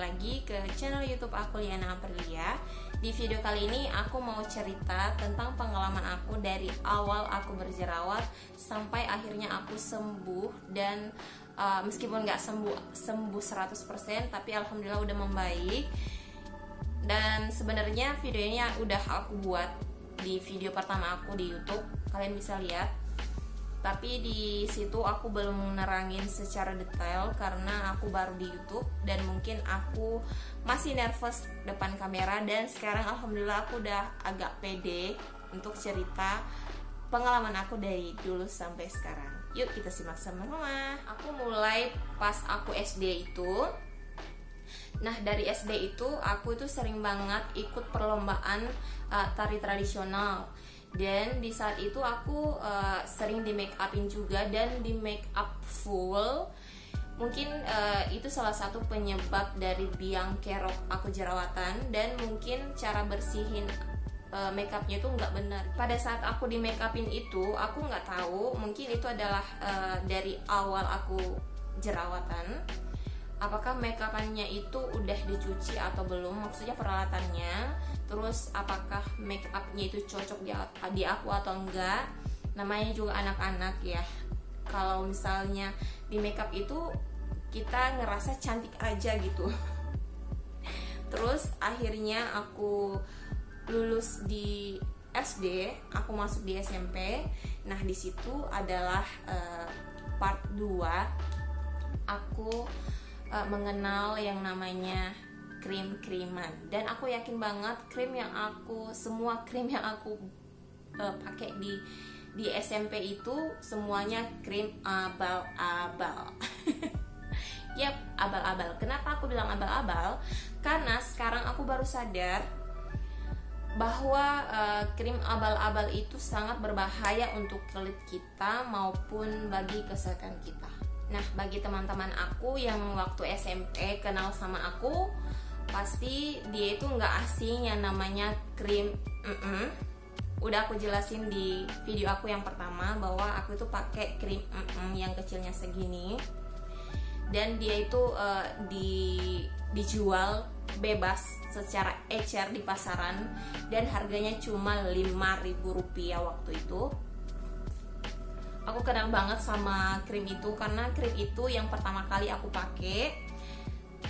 lagi ke channel YouTube aku, Liana Aprilia. Di video kali ini aku mau cerita tentang pengalaman aku dari awal aku berjerawat sampai akhirnya aku sembuh. Dan meskipun nggak sembuh 100%, tapi alhamdulillah udah membaik. Dan sebenarnya video ini udah aku buat di video pertama aku di YouTube, kalian bisa lihat. Tapi di situ aku belum nerangin secara detail karena aku baru di YouTube dan mungkin aku masih nervous depan kamera. Dan sekarang alhamdulillah aku udah agak pede untuk cerita pengalaman aku dari dulu sampai sekarang. Yuk kita simak sama-sama. Aku mulai pas aku SD itu. Nah, dari SD itu aku itu sering banget ikut perlombaan tari tradisional. Dan di saat itu aku sering di make upin juga dan di make up full. Mungkin itu salah satu penyebab dari biang kerok aku jerawatan. Dan mungkin cara bersihin make upnya itu nggak benar. Pada saat aku di make upin itu aku nggak tahu, mungkin itu adalah dari awal aku jerawatan. Apakah make upannya itu udah dicuci atau belum, maksudnya peralatannya. Terus apakah make upnya itu cocok di aku atau enggak. Namanya juga anak-anak ya, kalau misalnya di make up itu kita ngerasa cantik aja gitu. Terus akhirnya aku lulus di SD, aku masuk di SMP. Nah di situ adalah part 2. Aku mengenal yang namanya krim-kriman. Dan aku yakin banget semua krim yang aku pakai di SMP itu semuanya krim abal-abal. Yap, abal-abal. Kenapa aku bilang abal-abal? Karena sekarang aku baru sadar bahwa krim abal-abal itu sangat berbahaya untuk kulit kita maupun bagi kesehatan kita. Nah, bagi teman-teman aku yang waktu SMP kenal sama aku, pasti dia itu nggak asing yang namanya krim. Udah aku jelasin di video aku yang pertama bahwa aku itu pakai krim yang kecilnya segini. Dan dia itu dijual bebas secara ecer di pasaran dan harganya cuma Rp5.000 waktu itu. Aku kenal banget sama krim itu karena krim itu yang pertama kali aku pakai.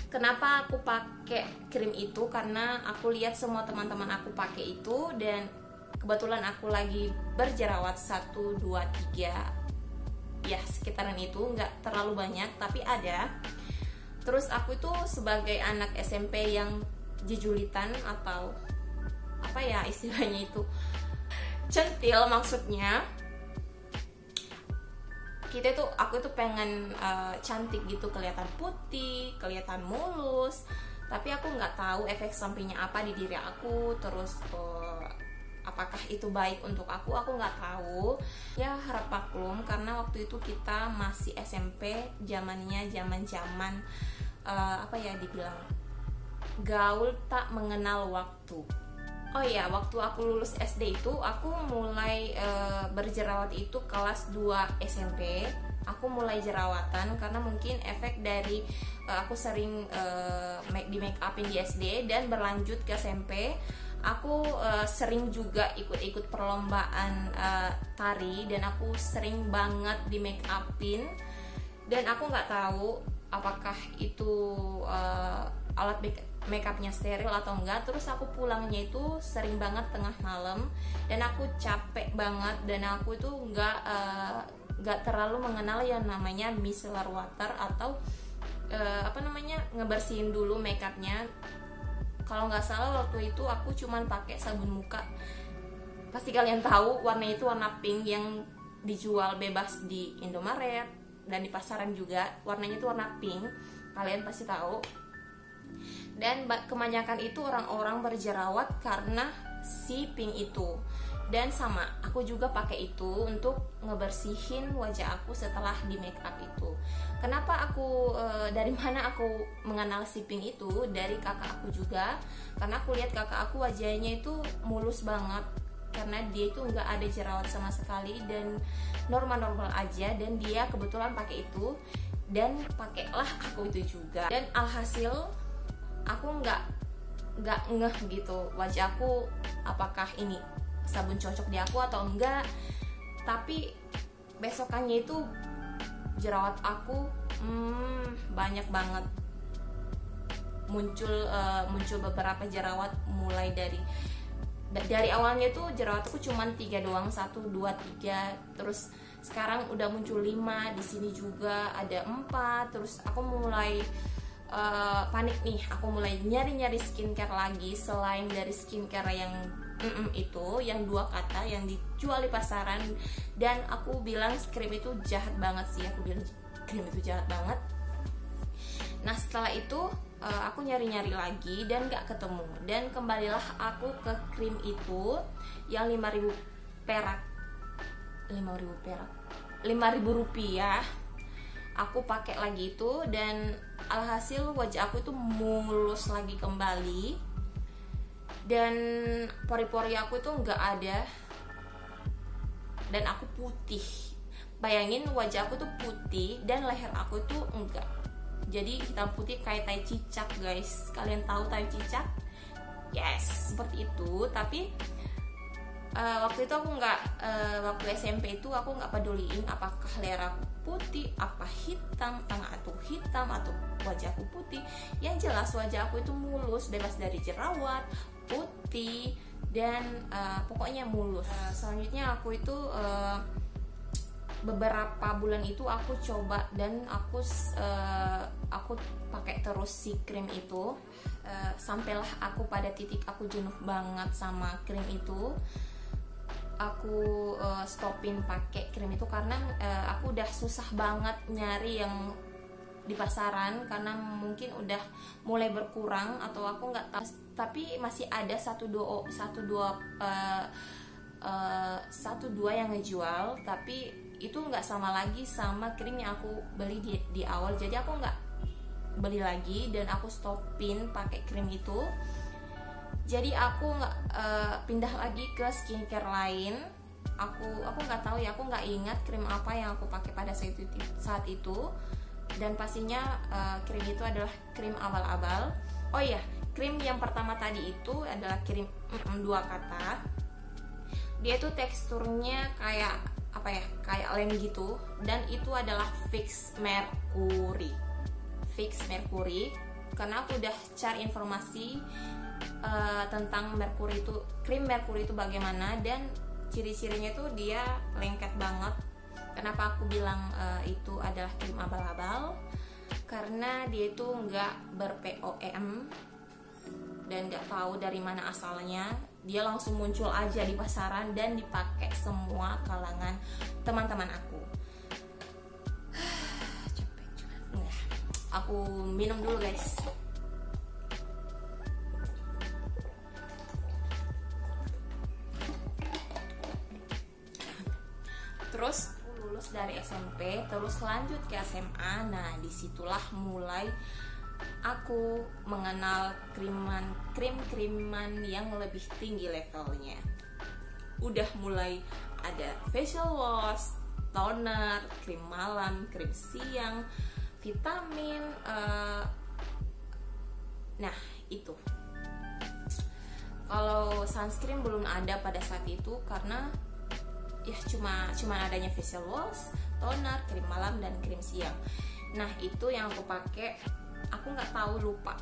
Kenapa aku pakai krim itu? Karena aku lihat semua teman-teman aku pakai itu dan kebetulan aku lagi berjerawat 1, 2, 3. Ya, sekitaran itu, nggak terlalu banyak tapi ada. Terus aku itu sebagai anak SMP yang jejulitan atau apa ya istilahnya itu, centil maksudnya. Aku itu pengen cantik gitu, kelihatan putih, kelihatan mulus. Tapi aku nggak tahu efek sampingnya apa di diri aku. Terus apakah itu baik untuk aku nggak tahu. Ya harap maklum karena waktu itu kita masih SMP, zamannya zaman apa ya dibilang, gaul tak mengenal waktu. Oh iya, waktu aku lulus SD itu aku mulai berjerawat itu kelas 2 SMP. Aku mulai jerawatan karena mungkin efek dari aku sering di make upin di SD dan berlanjut ke SMP. Aku sering juga ikut-ikut perlombaan tari dan aku sering banget di make upin. Dan aku nggak tahu apakah itu alat make upnya steril atau enggak. Terus aku pulangnya itu sering banget tengah malam dan aku capek banget dan aku itu nggak terlalu mengenal yang namanya micellar water atau ngebersihin dulu make upnya. Kalau nggak salah waktu itu aku cuman pakai sabun muka. Pasti kalian tahu warnanya itu warna pink yang dijual bebas di Indomaret dan di pasaran juga. Warnanya itu warna pink, kalian pasti tahu. Dan kebanyakan itu orang-orang berjerawat karena si pink itu. Dan sama, aku juga pakai itu untuk ngebersihin wajah aku setelah di make up itu. Kenapa dari mana aku mengenal si pink itu? Dari kakak aku juga. Karena aku lihat kakak aku wajahnya itu mulus banget. Karena dia itu nggak ada jerawat sama sekali dan normal-normal aja. Dan dia kebetulan pakai itu. Dan pakailah aku itu juga. Dan alhasil nggak ngeh gitu wajahku apakah ini sabun cocok di aku atau enggak. Tapi besokannya itu jerawat aku banyak banget muncul beberapa jerawat, mulai dari awalnya tuh jerawatku cuma 3 doang, 1, 2, 3, terus sekarang udah muncul 5, di sini juga ada 4. Terus aku mulai panik nih, aku mulai nyari skincare lagi selain dari skincare yang itu, yang 2 kata yang dijual di pasaran. Dan aku bilang krim itu jahat banget sih, aku bilang krim itu jahat banget. Nah setelah itu aku nyari-nyari lagi dan gak ketemu, dan kembalilah aku ke krim itu yang 5.000 perak, 5.000 rupiah. Aku pakai lagi itu dan alhasil wajah aku itu mulus lagi kembali, dan pori-pori aku itu nggak ada, dan aku putih. Bayangin wajah aku tuh putih dan leher aku tuh enggak, jadi hitam putih kayak tai cicak guys. Kalian tahu tai cicak? Yes, seperti itu. Tapi waktu itu aku nggak, waktu SMP itu aku nggak peduliin apakah leher aku putih, apa hitam, hitam atau wajahku putih. Yang jelas wajah aku itu mulus, bebas dari jerawat, putih, dan pokoknya mulus. Selanjutnya aku itu beberapa bulan itu aku coba dan aku pakai terus si krim itu, sampailah aku pada titik aku jenuh banget sama krim itu. Aku stopin pakai krim itu karena aku udah susah banget nyari yang di pasaran, karena mungkin udah mulai berkurang atau aku nggak tahu, tapi masih ada satu dua yang ngejual, tapi itu nggak sama lagi sama krim yang aku beli di awal. Jadi aku nggak beli lagi dan aku stopin pakai krim itu. Jadi aku nggak pindah lagi ke skincare lain. Aku nggak tahu ya, aku nggak ingat krim apa yang aku pakai pada saat itu. Dan pastinya krim itu adalah krim abal-abal. Oh iya, krim yang pertama tadi itu adalah krim 2 kata. Dia itu teksturnya kayak apa ya, kayak lem gitu, dan itu adalah Fix Mercury. Karena aku udah cari informasi tentang merkuri itu, krim merkuri itu bagaimana, dan ciri-cirinya itu dia lengket banget. Kenapa aku bilang itu adalah krim abal-abal? Karena dia itu nggak ber-POM dan nggak tahu dari mana asalnya. Dia langsung muncul aja di pasaran dan dipakai semua kalangan teman-teman aku. Capek juga. Aku minum dulu guys. Terus lulus dari SMP, terus lanjut ke SMA. Nah, disitulah mulai aku mengenal krim-kriman yang lebih tinggi levelnya. Udah mulai ada facial wash, toner, krim malam, krim siang, vitamin. Nah, itu. Kalau sunscreen belum ada pada saat itu, karena ya cuma adanya facial wash, toner, krim malam, dan krim siang. Nah, itu yang aku pakai. Aku nggak tahu, lupa,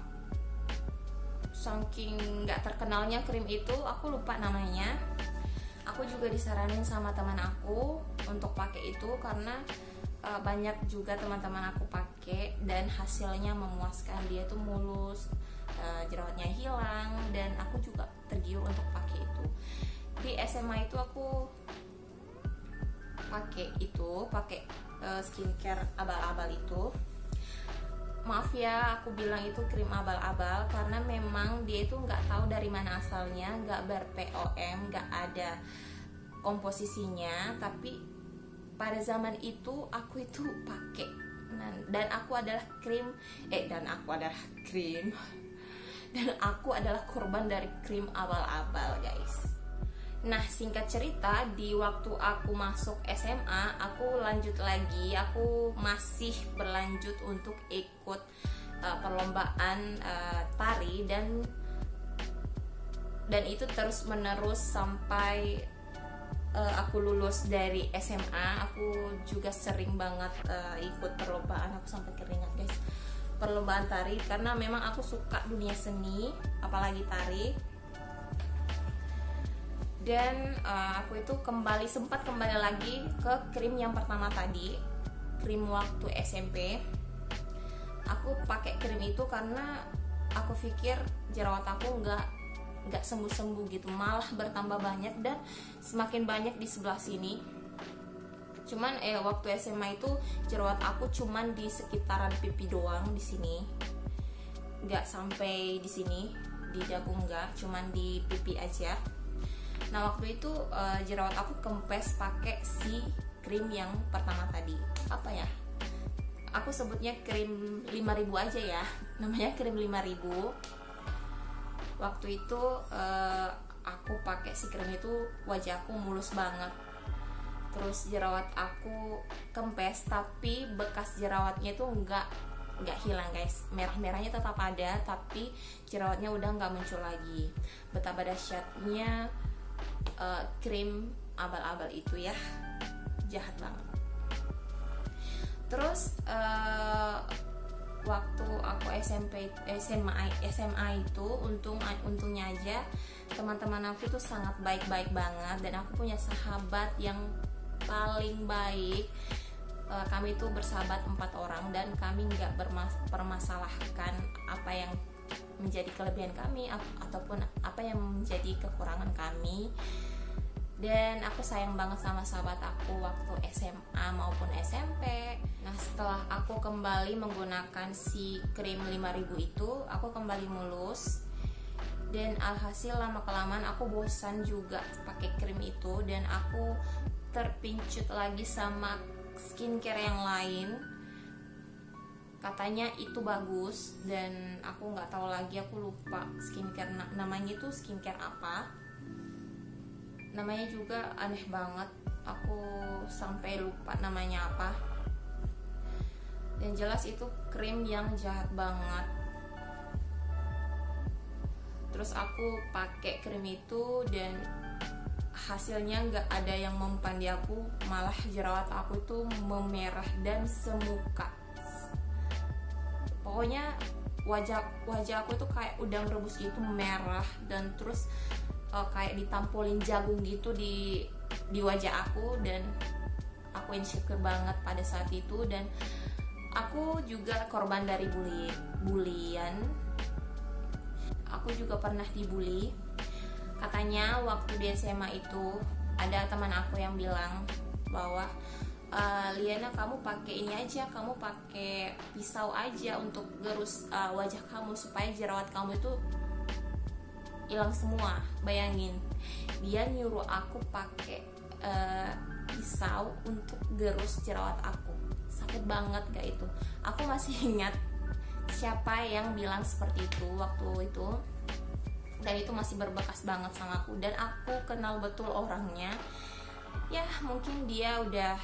saking nggak terkenalnya krim itu, aku lupa namanya. Aku juga disaranin sama teman aku untuk pakai itu karena banyak juga teman-teman aku pakai dan hasilnya memuaskan. Dia tuh mulus, jerawatnya hilang, dan aku juga tergiur untuk pakai itu. Di SMA itu aku pakai skincare abal-abal itu. Maaf ya, aku bilang itu krim abal-abal karena memang dia itu nggak tahu dari mana asalnya, nggak ber-POM, nggak ada komposisinya. Tapi pada zaman itu aku itu pakai, dan aku adalah korban dari krim abal-abal guys. Nah, singkat cerita, di waktu aku masuk SMA, aku lanjut lagi. Aku masih berlanjut untuk ikut perlombaan tari, dan itu terus menerus sampai aku lulus dari SMA. Aku juga sering banget ikut perlombaan, aku sampai keringat guys, perlombaan tari, karena memang aku suka dunia seni, apalagi tari. Dan aku itu sempat kembali lagi ke krim yang pertama tadi, krim waktu SMP. Aku pakai krim itu karena aku pikir jerawat aku nggak sembuh-sembuh gitu, malah bertambah banyak dan semakin banyak di sebelah sini. Cuman waktu SMA itu jerawat aku cuman di sekitaran pipi doang, di sini nggak sampai di sini, di dagu nggak, cuman di pipi aja. Nah waktu itu jerawat aku kempes pakai si krim yang pertama tadi, apa ya, aku sebutnya krim 5000 aja ya, namanya krim 5000. Waktu itu aku pakai si krim itu, wajahku mulus banget, terus jerawat aku kempes, tapi bekas jerawatnya itu nggak hilang guys, merah-merahnya tetap ada, tapi jerawatnya udah nggak muncul lagi. Betapa dahsyatnya krim abal-abal itu ya, jahat banget. Terus waktu aku SMA itu untungnya aja teman-teman aku tuh sangat baik-baik banget, dan aku punya sahabat yang paling baik. Kami tuh bersahabat 4 orang, dan kami nggak permasalahkan apa yang menjadi kelebihan kami ataupun apa yang menjadi kekurangan kami. Dan aku sayang banget sama sahabat aku waktu SMA maupun SMP. Nah setelah aku kembali menggunakan si krim 5000 itu, aku kembali mulus, dan alhasil lama-kelamaan aku bosan juga pakai krim itu, dan aku terpincut lagi sama skincare yang lain. Katanya itu bagus, dan aku nggak tahu lagi, aku lupa skincare namanya itu skincare apa. Namanya juga aneh banget, aku sampai lupa namanya apa. Dan jelas itu krim yang jahat banget. Terus aku pakai krim itu, dan hasilnya nggak ada yang mempan di aku, malah jerawat aku itu memerah dan semuka. Pokoknya wajah aku tuh kayak udang rebus gitu, merah, dan terus kayak ditampolin jagung gitu di wajah aku, dan aku insecure banget pada saat itu. Dan aku juga korban dari bulian. Aku juga pernah dibully. Katanya waktu di SMA itu ada teman aku yang bilang bahwa Liana, kamu pakai ini aja, kamu pakai pisau aja untuk gerus wajah kamu supaya jerawat kamu itu hilang semua. Bayangin, dia nyuruh aku pakai pisau untuk gerus jerawat aku. Sakit banget gak itu? Aku masih ingat siapa yang bilang seperti itu waktu itu, dan itu masih berbekas banget sama aku, dan aku kenal betul orangnya. Ya mungkin dia udah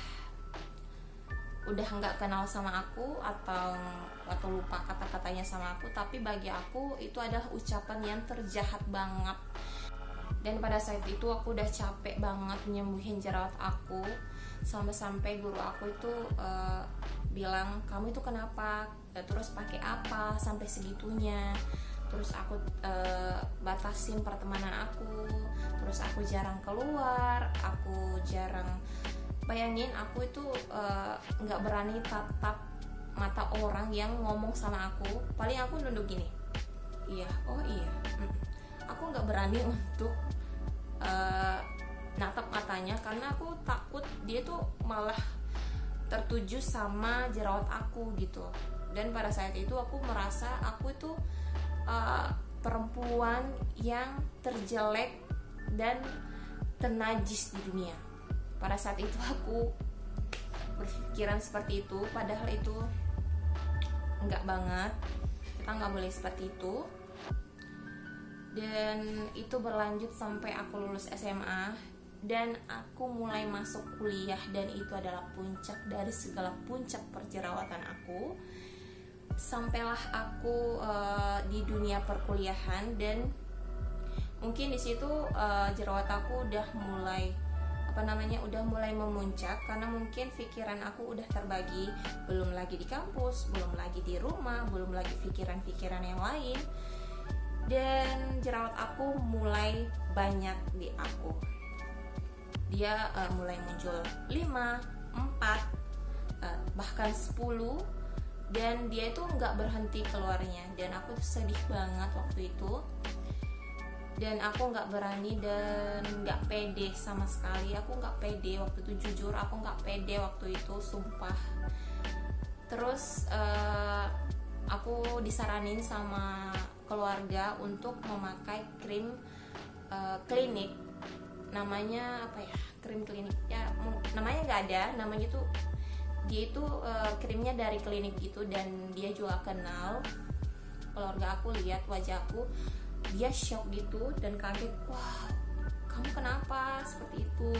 nggak kenal sama aku atau lupa kata-katanya sama aku, tapi bagi aku itu adalah ucapan yang terjahat banget. Dan pada saat itu aku udah capek banget nyembuhin jerawat aku, sampai guru aku itu bilang, kamu itu kenapa, terus pakai apa sampai segitunya. Terus aku batasin pertemanan aku, terus aku jarang keluar, aku jarang, bayangin aku itu nggak berani tatap mata orang yang ngomong sama aku. Paling aku nunduk gini, iya, oh iya. Aku nggak berani untuk natap matanya, karena aku takut dia tuh malah tertuju sama jerawat aku gitu. Dan pada saat itu aku merasa aku itu perempuan yang terjelek dan ternajis di dunia. Pada saat itu aku berpikiran seperti itu, padahal itu enggak banget, kita nggak boleh seperti itu. Dan itu berlanjut sampai aku lulus SMA, dan aku mulai masuk kuliah, dan itu adalah puncak dari segala puncak perjerawatan aku. sampailah aku di dunia perkuliahan, dan mungkin di situ jerawat aku udah mulai udah mulai memuncak, karena mungkin pikiran aku udah terbagi, belum lagi di kampus, belum lagi di rumah, belum lagi pikiran-pikiran yang lain, dan jerawat aku mulai banyak di aku. Dia mulai muncul 5, 4, bahkan 10, dan dia itu nggak berhenti keluarnya, dan aku tuh sedih banget waktu itu. Dan aku nggak berani dan nggak pede sama sekali. Aku nggak pede waktu itu, jujur aku nggak pede waktu itu, sumpah. Terus aku disaranin sama keluarga untuk memakai krim klinik. Namanya apa ya, krim klinik ya, namanya nggak ada, namanya tuh dia itu krimnya dari klinik gitu, dan dia juga kenal. Keluarga aku lihat wajahku, dia shock gitu dan kaget, wah kamu kenapa seperti itu.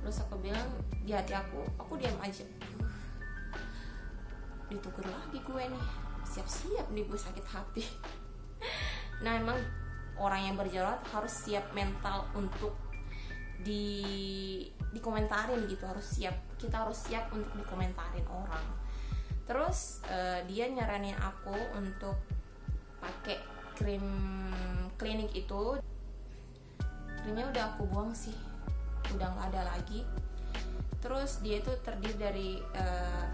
Terus aku bilang di hati aku diam aja. Ditegur lagi gue nih, siap-siap nih gue sakit hati. Nah emang orang yang berjerawat harus siap mental untuk dikomentarin gitu, kita harus siap untuk dikomentarin orang. Terus dia nyaranin aku untuk pakai krim klinik itu. Krimnya udah aku buang sih, udah nggak ada lagi. Terus dia itu terdiri dari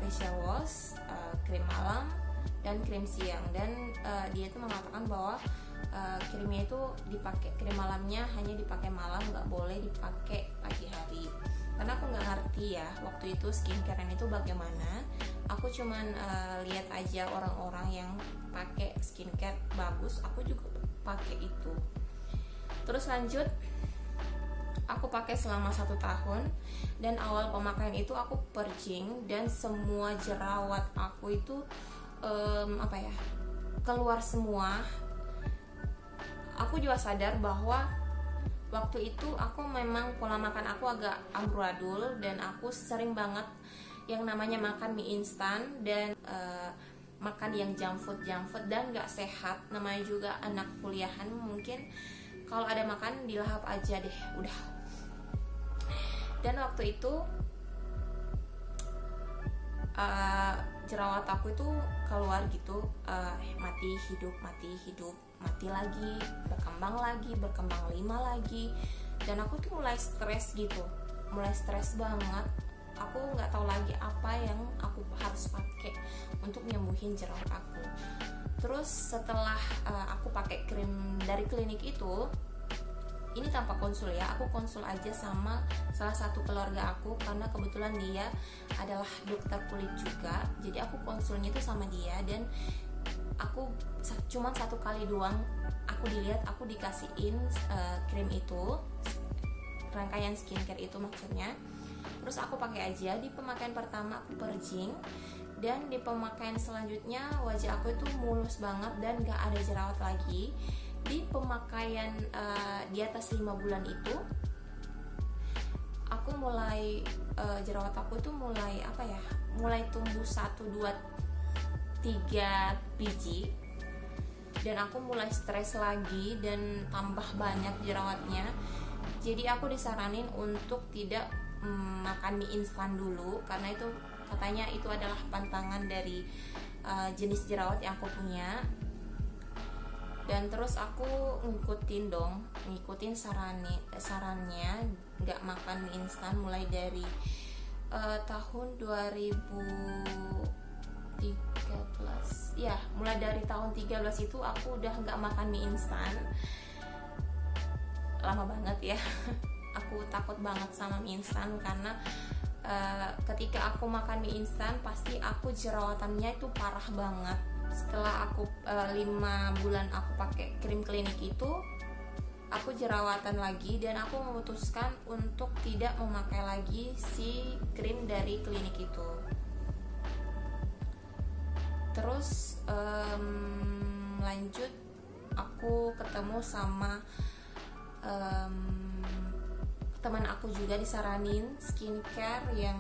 facial wash, krim malam, dan krim siang. Dan dia itu mengatakan bahwa krimnya itu dipakai, krim malamnya hanya dipakai malam, nggak boleh dipakai pagi hari. Karena aku nggak ngerti ya waktu itu skincare itu bagaimana. Aku cuman lihat aja orang-orang yang pakai skincare bagus, aku juga pakai itu. Terus lanjut, aku pakai selama 1 tahun, dan awal pemakaian itu aku purging, dan semua jerawat aku itu keluar semua. Aku juga sadar bahwa waktu itu aku memang pola makan aku agak amburadul, dan aku sering banget yang namanya makan mie instan dan makan yang junk food dan gak sehat. Namanya juga anak kuliahan, mungkin kalau ada makan dilahap aja deh udah. Dan waktu itu jerawat aku itu keluar gitu, mati hidup, mati lagi, berkembang 5 lagi. Dan aku tuh mulai stres gitu, mulai stres banget. Aku nggak tahu lagi apa yang aku harus pakai untuk nyembuhin jerawat aku. Terus setelah aku pakai krim dari klinik itu, ini tanpa konsul ya, aku konsul aja sama salah satu keluarga aku, karena kebetulan dia adalah dokter kulit juga. Jadi aku konsulnya itu sama dia, dan aku cuman 1 kali doang aku dilihat, aku dikasihin krim itu, rangkaian skincare itu maksudnya. Terus aku pakai aja. Di pemakaian pertama aku purging, dan di pemakaian selanjutnya wajah aku itu mulus banget dan gak ada jerawat lagi. Di pemakaian di atas 5 bulan itu, aku mulai jerawat aku itu mulai mulai tumbuh 1, 2, 3 biji, dan aku mulai stres lagi dan tambah banyak jerawatnya. Jadi aku disaranin untuk tidak makan mie instan dulu, karena itu katanya itu adalah pantangan dari jenis jerawat yang aku punya. Dan terus aku ngikutin sarannya nggak makan mie instan mulai dari tahun 2013 ya, mulai dari tahun 13 itu aku udah nggak makan mie instan. Lama banget ya. Aku takut banget sama mie instan, karena ketika aku makan mie instan pasti aku jerawatannya itu parah banget. Setelah aku 5 bulan aku pakai krim klinik itu, aku jerawatan lagi, dan aku memutuskan untuk tidak memakai lagi si krim dari klinik itu. Terus lanjut, aku ketemu sama teman aku juga disaranin skincare yang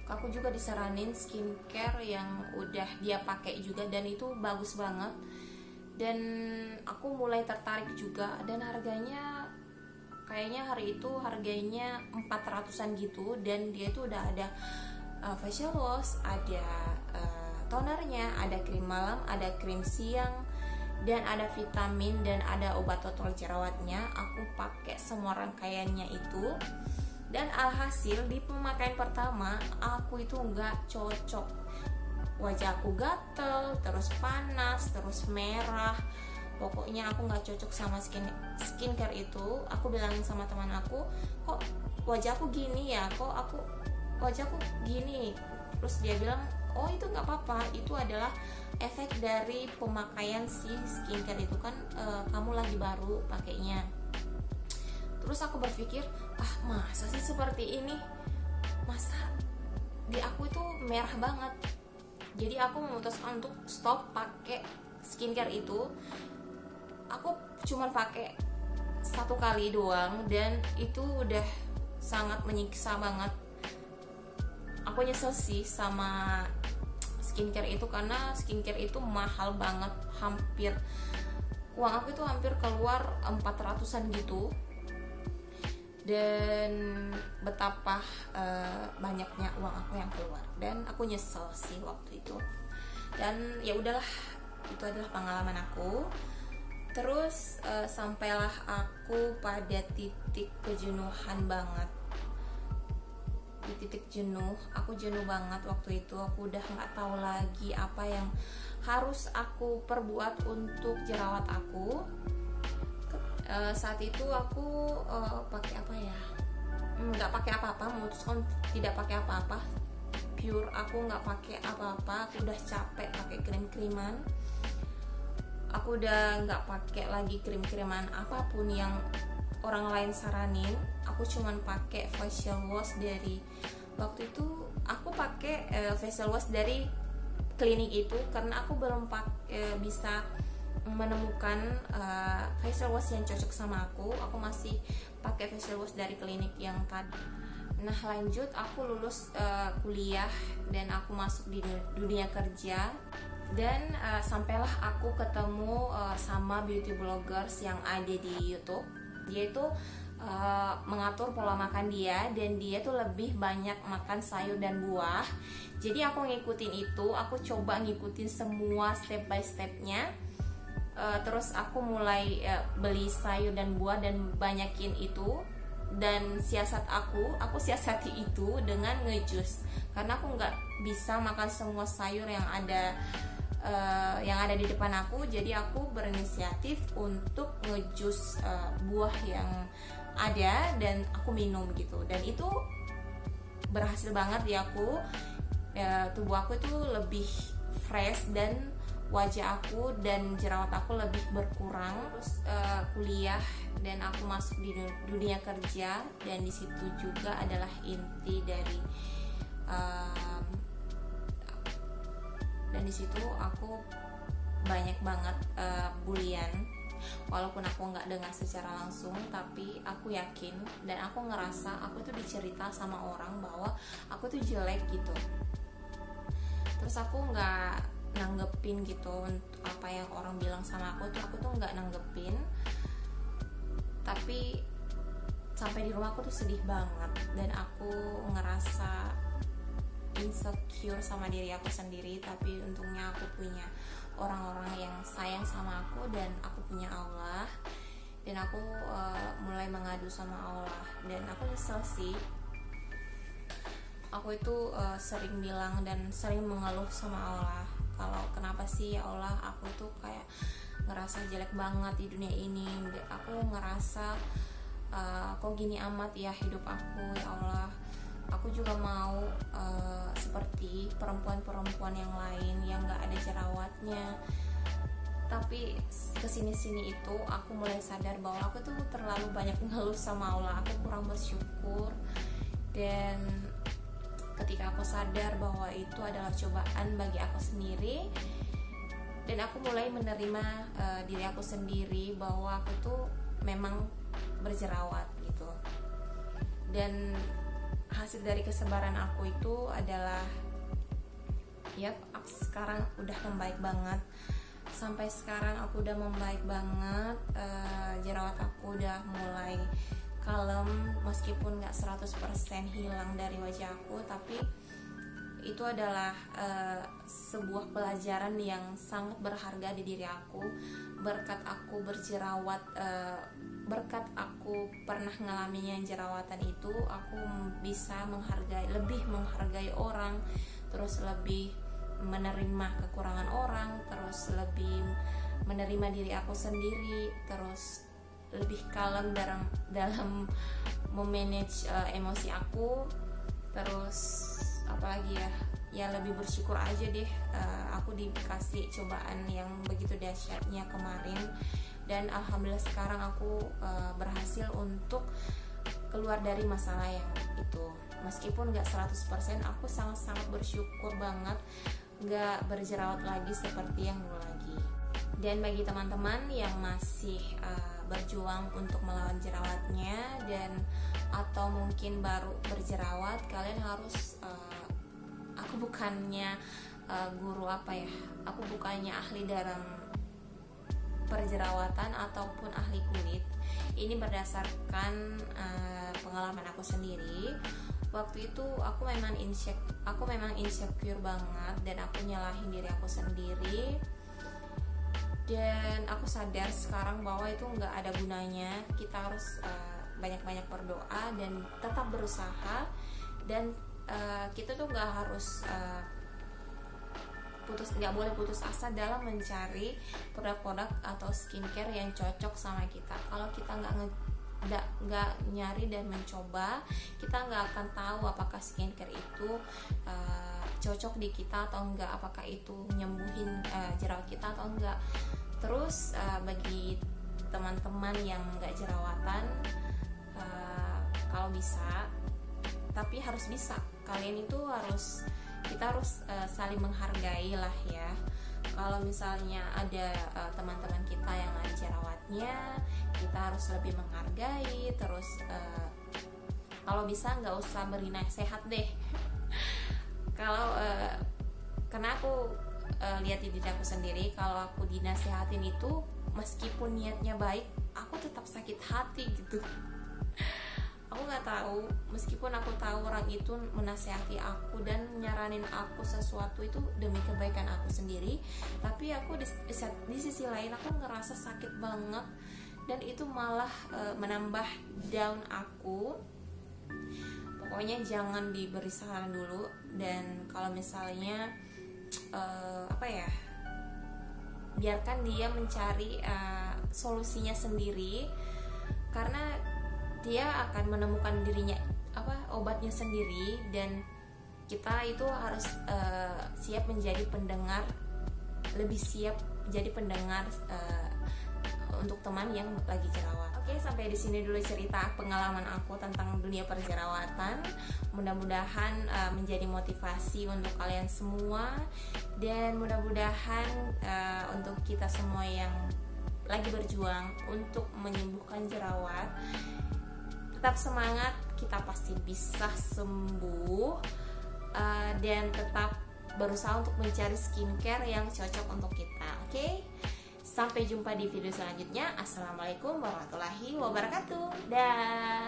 aku juga disaranin skincare yang udah dia pakai juga, dan itu bagus banget. Dan aku mulai tertarik juga, dan harganya kayaknya hari itu harganya 400-an gitu. Dan dia itu udah ada facial wash, ada tonernya, ada krim malam, ada krim siang, dan ada vitamin, dan ada obat total jerawatnya. Aku pakai semua rangkaiannya itu, dan alhasil di pemakaian pertama aku itu nggak cocok. Wajah aku gatel, terus panas, terus merah. Pokoknya aku nggak cocok sama skincare itu. Aku bilangin sama teman aku, kok wajahku gini ya, kok aku wajahku gini. Terus dia bilang, oh itu nggak apa-apa, itu adalah efek dari pemakaian si skincare itu kan, kamu lagi baru pakainya. Terus aku berpikir, masa sih seperti ini, masa di aku itu merah banget. Jadi aku memutuskan untuk stop pakai skincare itu. Aku cuma pakai 1 kali doang, dan itu udah sangat menyiksa banget. Aku nyesel sih sama skincare itu, karena skincare itu mahal banget. Uang aku itu hampir keluar 400-an gitu. Dan betapa banyaknya uang aku yang keluar, dan aku nyesel sih waktu itu. Dan ya udahlah, itu adalah pengalaman aku. Terus sampailah aku pada titik kejenuhan banget. Di titik jenuh, aku jenuh banget waktu itu. Aku udah nggak tahu lagi apa yang harus aku perbuat untuk jerawat aku. Saat itu aku pakai apa ya? Nggak pakai apa-apa, memutuskan tidak pakai apa-apa. Pure, aku nggak pakai apa-apa. Aku udah capek pakai krim-kriman. Aku udah nggak pakai lagi krim-kriman apapun yang orang lain saranin. Aku cuman pakai facial wash dari, waktu itu aku pakai facial wash dari klinik itu, karena aku belum bisa menemukan facial wash yang cocok sama aku. Aku masih pakai facial wash dari klinik yang tadi. Nah lanjut, aku lulus kuliah, dan aku masuk di dunia kerja. Dan sampailah aku ketemu sama beauty bloggers yang ada di YouTube. Dia itu mengatur pola makan dia, dan dia tuh lebih banyak makan sayur dan buah. Jadi aku ngikutin itu, aku coba ngikutin semua step by stepnya. Terus aku mulai beli sayur dan buah dan banyakin itu. Dan aku siasati itu dengan ngejus, karena aku nggak bisa makan semua sayur yang ada di depan aku. Jadi aku berinisiatif untuk ngejus buah yang ada, dan aku minum gitu. Dan itu berhasil banget di aku. Tubuh aku itu lebih fresh, dan wajah aku dan jerawat aku lebih berkurang. Terus kuliah, dan aku masuk di dunia kerja, dan di situ juga adalah inti dari dan di situ aku banyak banget bulian. Walaupun aku nggak dengar secara langsung, tapi aku yakin dan aku ngerasa aku tuh dicerita sama orang bahwa aku tuh jelek gitu. Terus aku nggak nanggepin gitu apa yang orang bilang sama aku tuh nggak nanggepin. Tapi sampai di rumah aku tuh sedih banget, dan aku ngerasa insecure sama diri aku sendiri. Tapi untungnya aku punya orang-orang yang sayang sama aku, dan aku punya Allah, dan aku mulai mengadu sama Allah. Dan aku nyesel sih, aku itu sering bilang dan sering mengeluh sama Allah, kalau kenapa sih ya Allah aku tuh kayak ngerasa jelek banget di dunia ini. Aku ngerasa kok gini amat ya hidup aku ya Allah. Aku juga mau seperti perempuan-perempuan yang lain yang gak ada jerawatnya. Tapi kesini-sini itu aku mulai sadar bahwa aku tuh terlalu banyak ngeluh sama Allah. Aku kurang bersyukur. Dan ketika aku sadar bahwa itu adalah cobaan bagi aku sendiri, dan aku mulai menerima diri aku sendiri bahwa aku tuh memang berjerawat gitu. Dan hasil dari kesabaran aku itu adalah sekarang udah membaik banget. Sampai sekarang aku udah membaik banget. Jerawat aku udah mulai kalem, meskipun gak 100% hilang dari wajah aku, tapi itu adalah sebuah pelajaran yang sangat berharga di diri aku. Berkat aku berjerawat, berkat aku pernah ngalamin yang jerawatan itu, aku bisa lebih menghargai orang, terus lebih menerima kekurangan orang, terus lebih menerima diri aku sendiri, terus lebih kalem dalam memanage emosi aku. Terus apalagi ya lebih bersyukur aja deh. Aku dikasih cobaan yang begitu dahsyatnya kemarin, dan alhamdulillah sekarang aku berhasil untuk keluar dari masalah yang itu. Meskipun gak 100%, aku sangat-sangat bersyukur banget gak berjerawat lagi seperti yang dulu lagi. Dan bagi teman-teman yang masih berjuang untuk melawan jerawatnya atau mungkin baru berjerawat, kalian harus aku bukannya guru aku bukannya ahli dalam perjerawatan ataupun ahli kulit. Ini berdasarkan pengalaman aku sendiri. Waktu itu aku memang insecure banget, dan aku nyalahin diri aku sendiri. Dan aku sadar sekarang bahwa itu nggak ada gunanya. Kita harus banyak-banyak berdoa dan tetap berusaha, dan kita tuh nggak harus nggak boleh putus asa dalam mencari produk-produk atau skincare yang cocok sama kita. Kalau kita nggak nyari dan mencoba, kita nggak akan tahu apakah skincare itu cocok di kita atau enggak, apakah itu nyembuhin jerawat kita atau enggak. Terus bagi teman-teman yang nggak jerawatan, kalau bisa, tapi harus bisa, kalian itu kita harus saling menghargai lah ya. Kalau misalnya ada teman-teman kita yang ada jerawatnya, kita harus lebih menghargai. Terus kalau bisa nggak usah beri nasihat deh. Karena aku lihat di diri aku sendiri, kalau aku dinasehatin itu, meskipun niatnya baik, aku tetap sakit hati gitu. Aku nggak tahu, meskipun aku tahu orang itu menasehati aku dan nyaranin aku sesuatu itu demi kebaikan aku sendiri, tapi aku di sisi lain aku ngerasa sakit banget, dan itu malah menambah down aku. Pokoknya jangan diberi saran dulu, dan kalau misalnya biarkan dia mencari solusinya sendiri, karena dia akan menemukan obatnya sendiri. Dan kita itu harus siap menjadi pendengar, lebih siap jadi pendengar untuk teman yang lagi jerawat. Oke, sampai di sini dulu cerita pengalaman aku tentang dunia perjerawatan. Mudah-mudahan menjadi motivasi untuk kalian semua, dan mudah-mudahan untuk kita semua yang lagi berjuang untuk menyembuhkan jerawat, tetap semangat, kita pasti bisa sembuh, dan tetap berusaha untuk mencari skincare yang cocok untuk kita. Oke? Sampai jumpa di video selanjutnya. Assalamualaikum warahmatullahi wabarakatuh. Dah.